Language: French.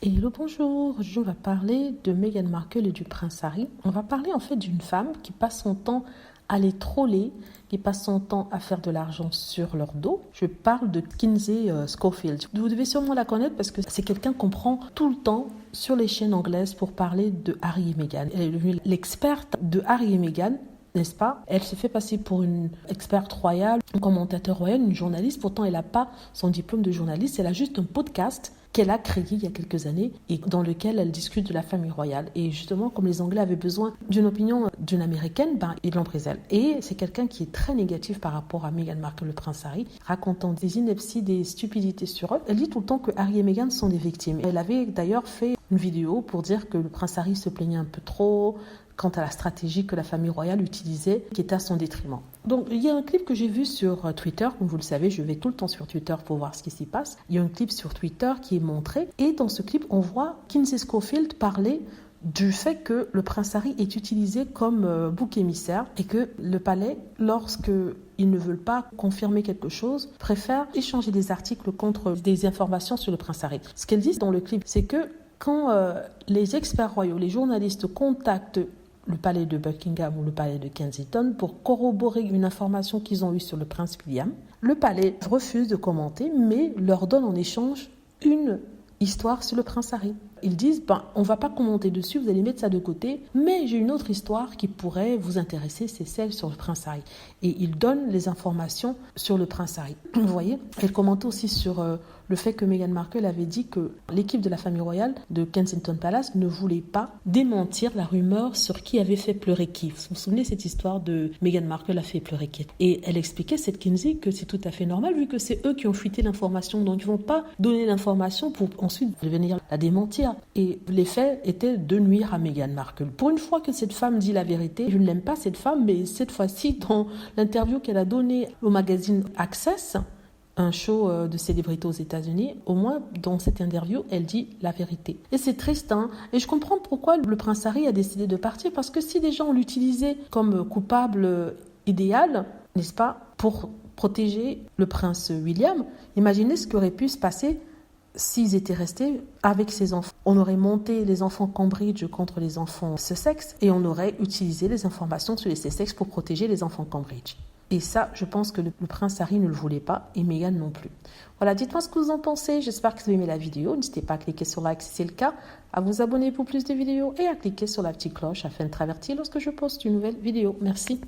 Hello, bonjour. Aujourd'hui, on va parler de Meghan Markle et du prince Harry. On va parler en fait d'une femme qui passe son temps à les troller, qui passe son temps à faire de l'argent sur leur dos. Je parle de Kinsey Schofield. Vous devez sûrement la connaître parce que c'est quelqu'un qu'on prend tout le temps sur les chaînes anglaises pour parler de Harry et Meghan. Elle est devenue l'experte de Harry et Meghan. N'est-ce pas? Elle se fait passer pour une experte royale, un commentateur royal, une journaliste. Pourtant, elle n'a pas son diplôme de journaliste. Elle a juste un podcast qu'elle a créé il y a quelques années et dans lequel elle discute de la famille royale. Et justement, comme les Anglais avaient besoin d'une opinion d'une Américaine, ils l'ont prise elle. Et c'est quelqu'un qui est très négatif par rapport à Meghan Markle, le prince Harry, racontant des inepties, des stupidités sur eux. Elle dit tout le temps que Harry et Meghan sont des victimes. Elle avait d'ailleurs fait une vidéo pour dire que le prince Harry se plaignait un peu trop quant à la stratégie que la famille royale utilisait, qui était à son détriment. Donc, il y a un clip que j'ai vu sur Twitter. Comme vous le savez, je vais tout le temps sur Twitter pour voir ce qui s'y passe. Il y a un clip sur Twitter qui est montré. Et dans ce clip, on voit Kinsey Schofield parler du fait que le prince Harry est utilisé comme bouc émissaire et que le palais, lorsqu'ils ne veulent pas confirmer quelque chose, préfère échanger des articles contre des informations sur le prince Harry. Ce qu'elle dit dans le clip, c'est que quand les experts royaux, les journalistes contactent le palais de Buckingham ou le palais de Kensington pour corroborer une information qu'ils ont eue sur le prince William, le palais refuse de commenter mais leur donne en échange une histoire sur le prince Harry. Ils disent, on va pas commenter dessus, vous allez mettre ça de côté, mais j'ai une autre histoire qui pourrait vous intéresser, c'est celle sur le prince Harry. Et ils donnent les informations sur le prince Harry. Vous voyez, elle commente aussi sur le fait que Meghan Markle avait dit que l'équipe de la famille royale de Kensington Palace ne voulait pas démentir la rumeur sur qui avait fait pleurer qui. Vous vous souvenez cette histoire de Meghan Markle a fait pleurer qui? Et elle expliquait, cette Kinsey, que c'est tout à fait normal vu que c'est eux qui ont fuité l'information. Donc ils ne vont pas donner l'information pour ensuite venir la démentir. Et l'effet était de nuire à Meghan Markle. Pour une fois que cette femme dit la vérité, je ne l'aime pas cette femme, mais cette fois-ci, dans l'interview qu'elle a donnée au magazine Access, un show de célébrité aux États-Unis, au moins dans cette interview, elle dit la vérité. Et c'est triste, hein. Et je comprends pourquoi le prince Harry a décidé de partir, parce que si les gens l'utilisaient comme coupable idéal, n'est-ce pas, pour protéger le prince William, imaginez ce qui aurait pu se passer s'ils étaient restés avec ces enfants. On aurait monté les enfants Cambridge contre les enfants Sussex et on aurait utilisé les informations sur les Sussex pour protéger les enfants Cambridge. Et ça, je pense que le prince Harry ne le voulait pas et Meghan non plus. Voilà, dites-moi ce que vous en pensez. J'espère que vous avez aimé la vidéo. N'hésitez pas à cliquer sur like si c'est le cas, à vous abonner pour plus de vidéos et à cliquer sur la petite cloche afin de être averti lorsque je poste une nouvelle vidéo. Merci.